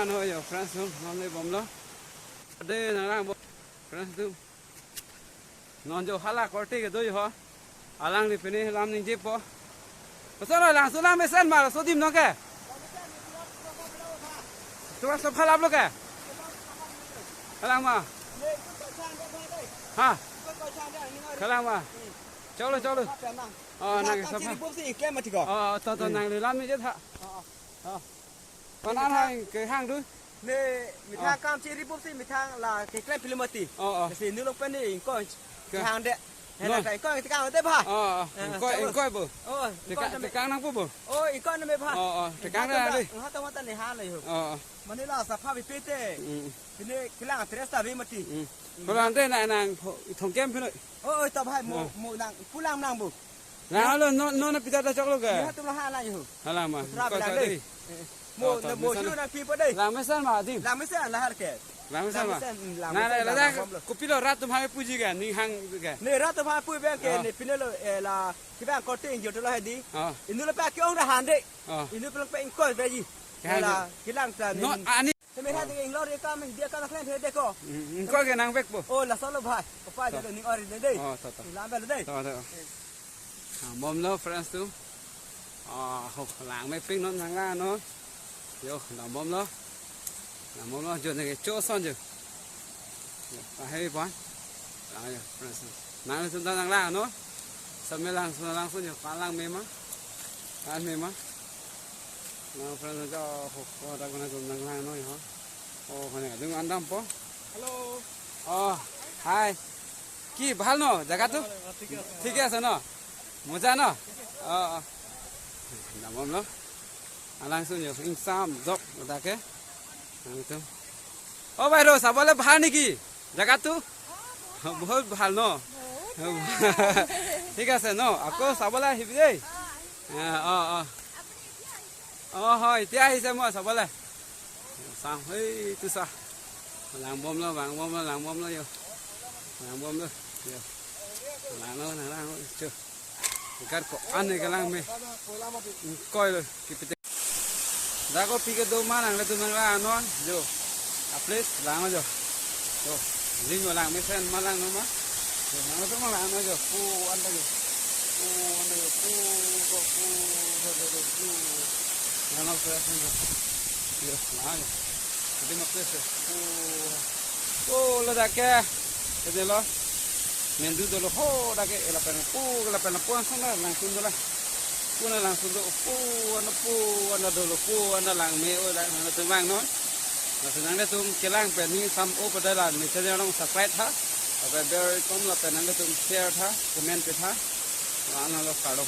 lang thôi rồi France không ngon lên bóng đó đây là lang bóng France không ngon cho hả là có tê cái tôi hả lang thì phải nên làm những chip po sao rồi lang số lang mấy sen mà số tim nó kìa chúng ta sắp khai làm luôn kìa lang mà ha khai làm mà cháu lên nàng sắp tao nàng làm mấy chết hả còn ăn hai cái hang thôi nè mình thang cam chỉ đi bốc xí mình thang là cái klep film mati cái nước lông pen này coi cái hàng đấy hay là cái coi cái cam ở đây ba coi bự cái cang năng bự ôi coi nó mới ba cái cang ra đi hát tao này hà này hả mà đây là sắp bị pete cái này cái làng tres ta về mati còn làm thế này nàng thùng kem thế này ôi tao hai một nàng phu lang nàng bự nàng luôn nó pita ta chọc luôn kìa hát tao là hà này hả hà làm mà coi đây một chú đang phi vào đây làm mấy sen mà tìm làm mấy sen là hà kẹt làm mấy sen mà này là ra copy lo rat tụi hai puji kìa ninh hang kìa này rat tụi hai puji bên kìa này pin là cái bạn có tiền nhiều cho là đi inu là ba cái ông đã hàn đấy inu là bạn coi về gì là cái làng là nó anh thế mình hai thì lo đi cam mình đi cam là thế đấy co coi cái nàng vét bộ là sao lo phải có phải giờ ninh ở đây làm về đây mồm nó France tu học làng mấy pin nó nàng ra nó yo làm mồm nó cho cái chỗ son chứ hay quá nàng chúng ta nàng ra nó sao mấy làng xuống nhiều cá làng mềm á ăn mềm á nó France cho học ra con này dùng nàng ra nói hả cái này đừng ăn đâm po hello hi কি ভাল ন জায়গাটো ঠিকে আছে ন মজা ন নামম ন langsung ya insam jok তাকে একদম ও ভাই রো চাবলে ভাল নেকি জায়গাটো বহুত ভাল ন ঠিক আছে ন আকৌ চাবলে আহিবি দেই হয় এতিয়া আহিছে মই চাবলে চাম এইটো চা làng bom nó vàng bom nó làng bom nó vô làng bom nó làng nó chưa cắt cỏ ăn này cái làng mày coi rồi đã có phi cái đồ má làng là tụi mình là non rồi place làng nó rồi riêng vào làng mới xem má làng nó má nó cũng làng nó rồi cu ăn đây rồi ăn đây rồi nó sẽ xem rồi làng đi một place là đã cái gì đó mình đưa đồ hô đã cái là phải puan xong là làng xuống đó puan là làng xuống đó puan là đồ puan là làng mẹ ơi là từ vàng nói là từ nãy đến tụi cái làng phải như xăm ốp ở đây là mình sẽ làm subscribe thá và bear cũng là phải nãy đến tụi share thá comment thá là nó cả đâu